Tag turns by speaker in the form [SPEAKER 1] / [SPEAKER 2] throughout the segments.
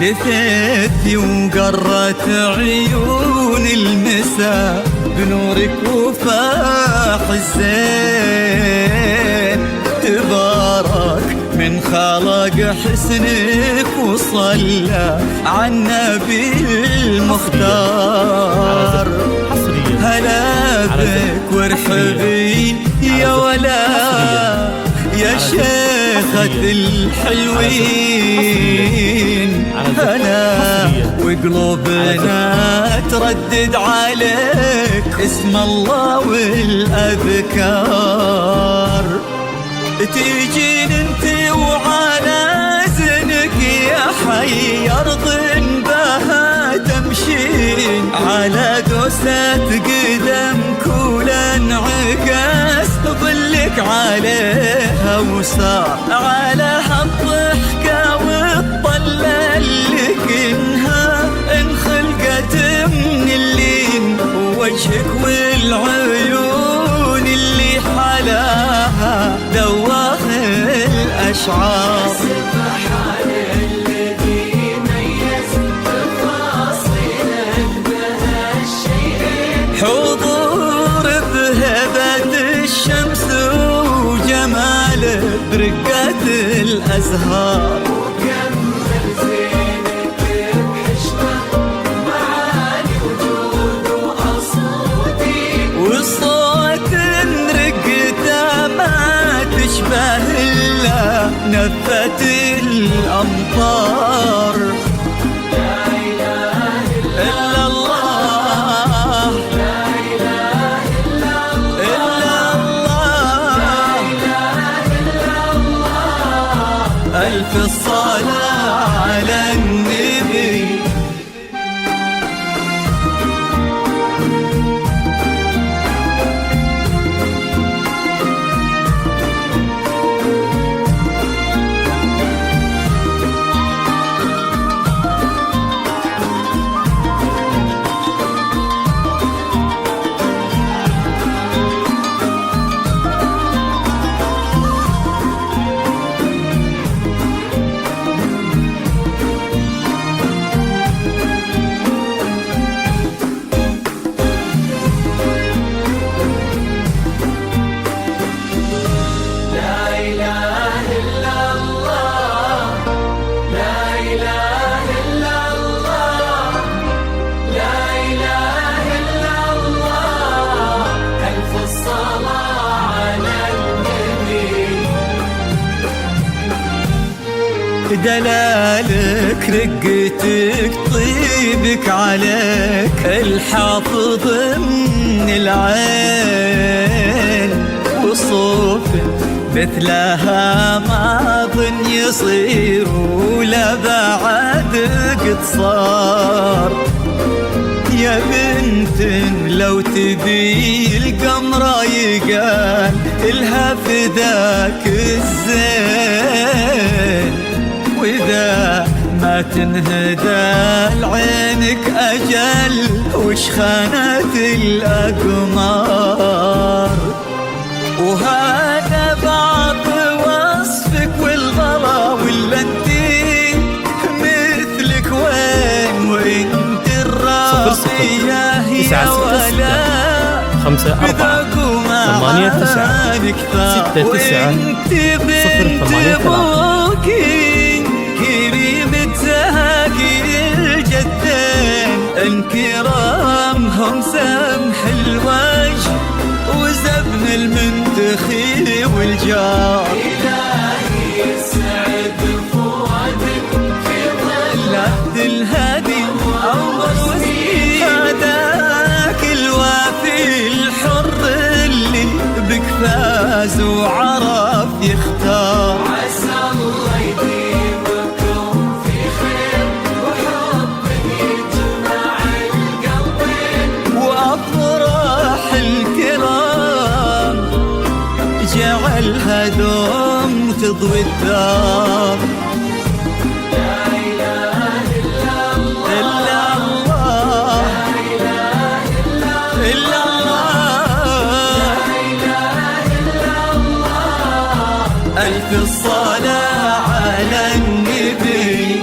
[SPEAKER 1] لثيتي وقرت عيون المساء بنورك وفاح الزين. تبارك من خلق حسنك وصلى على النبي المختار. هلا بك وارحبي يا ولا يا شيخة الحلوين. هلا وقلوبنا تردد عليك اسم الله والأذكار. تيجين انت وعلى زنك يا حي أرض بها تمشين. على دوسة قدم كل انعكاس ظلك عليها وصار على هالضحكة والطلة اللي كنها انخلقت من اللين. وجهك والعيون اللي حلاها دواخ الأشعار.
[SPEAKER 2] سبحان الذي ميز تفاصيلك بهالشيئين.
[SPEAKER 1] حضور بهبة الشمس وجمال برقة الأزهار.
[SPEAKER 2] وكمل زينك بحشمة معاني وجود وأصوتي.
[SPEAKER 1] والصوت رقته ما تشبه إلا نفة الأمطار.
[SPEAKER 2] لا إله
[SPEAKER 1] إلا الله
[SPEAKER 2] لا إله إلا الله
[SPEAKER 1] إلا الله.
[SPEAKER 2] لا إله إلا الله.
[SPEAKER 1] ألف الصلاة على النبي. دلالك رقتك طيبك عليك الحافظ من العين. وصوفك مثلها ما ظن يصير ولا بعد قد صار. يا بنت لو تبي القمرة يقال إلها فداك الزين. وإذا ما تنهدى لعينك أجل وش خانت الأقمار. وهذا بعض وصفك والغلا ولا انتي مثلك وين. وانت الراقية يا ولا
[SPEAKER 3] 5 4 8 9 6 9 0 8 3.
[SPEAKER 1] كريمة زهاقي الجدين انكرامهم سمح الوجه وزبن المنتخي والجار.
[SPEAKER 2] إلهي يسعد فؤادك في ظل
[SPEAKER 1] عهد الهادي أول وسيم. هداك الوافي الحر اللي بك فاز وعرف يختار.
[SPEAKER 2] عسى الله يديمكم في خير وحب يجمع القلبين.
[SPEAKER 1] وأفراح الكرام جعلها دوم تضوي الدار.
[SPEAKER 2] لا إله إلا الله
[SPEAKER 1] إلا الله
[SPEAKER 2] لا إله إلا
[SPEAKER 1] إلا الله. ألف الصلاة على النبي.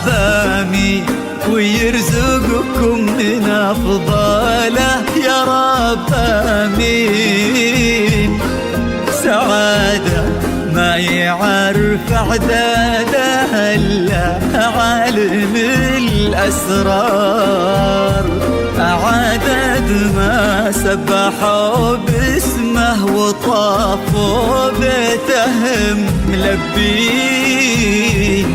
[SPEAKER 1] آمين ويرزقكم من أفضاله يا رب آمين. سعادة ما يعرف عدادها إلا عالم الأسرار، عدد ما سبحوا باسمه وطافوا بيتهم ملبين،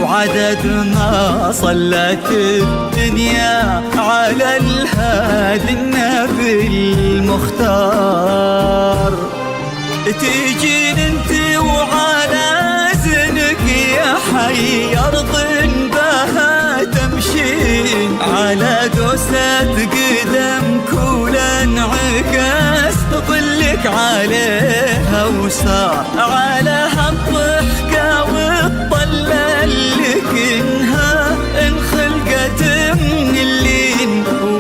[SPEAKER 1] وعدد ما صلت الدنيا على الهادي النبي المختار. تيجين انت وعلى زنك يا حي أرض بها تمشين، على دوسة قدم كل انعكاس ظلك عليها وصار، على هالضحكة والطلة اللي كنها انخلقت من اللين،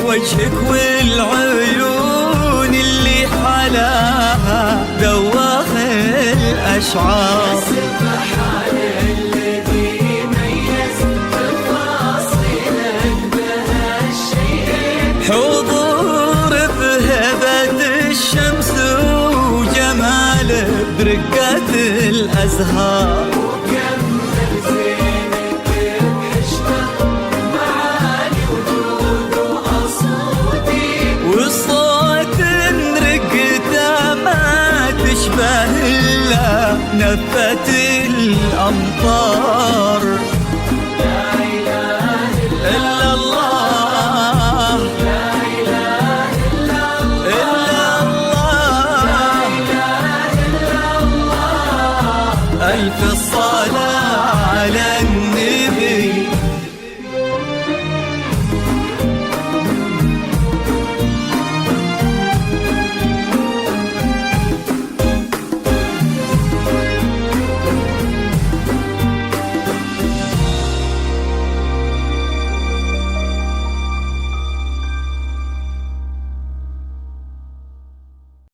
[SPEAKER 1] وجهك والعيون اللي حلاها ذواق الأشعار.
[SPEAKER 2] سبحان الذي ميز تفاصيلك بهالشيء،
[SPEAKER 1] حضور بهبة الشمس وجمال برقة الأزهار،
[SPEAKER 2] وكمل زينك بحشمة معالي وجود وأصوتي،
[SPEAKER 1] والصوت رقته ما تشبه إلا نفة الأمطار.
[SPEAKER 2] لا إله
[SPEAKER 1] إلا الله
[SPEAKER 2] لا إله إلا الله
[SPEAKER 1] إلا الله،
[SPEAKER 2] لا إله إلا الله.
[SPEAKER 1] ألف الصلاة على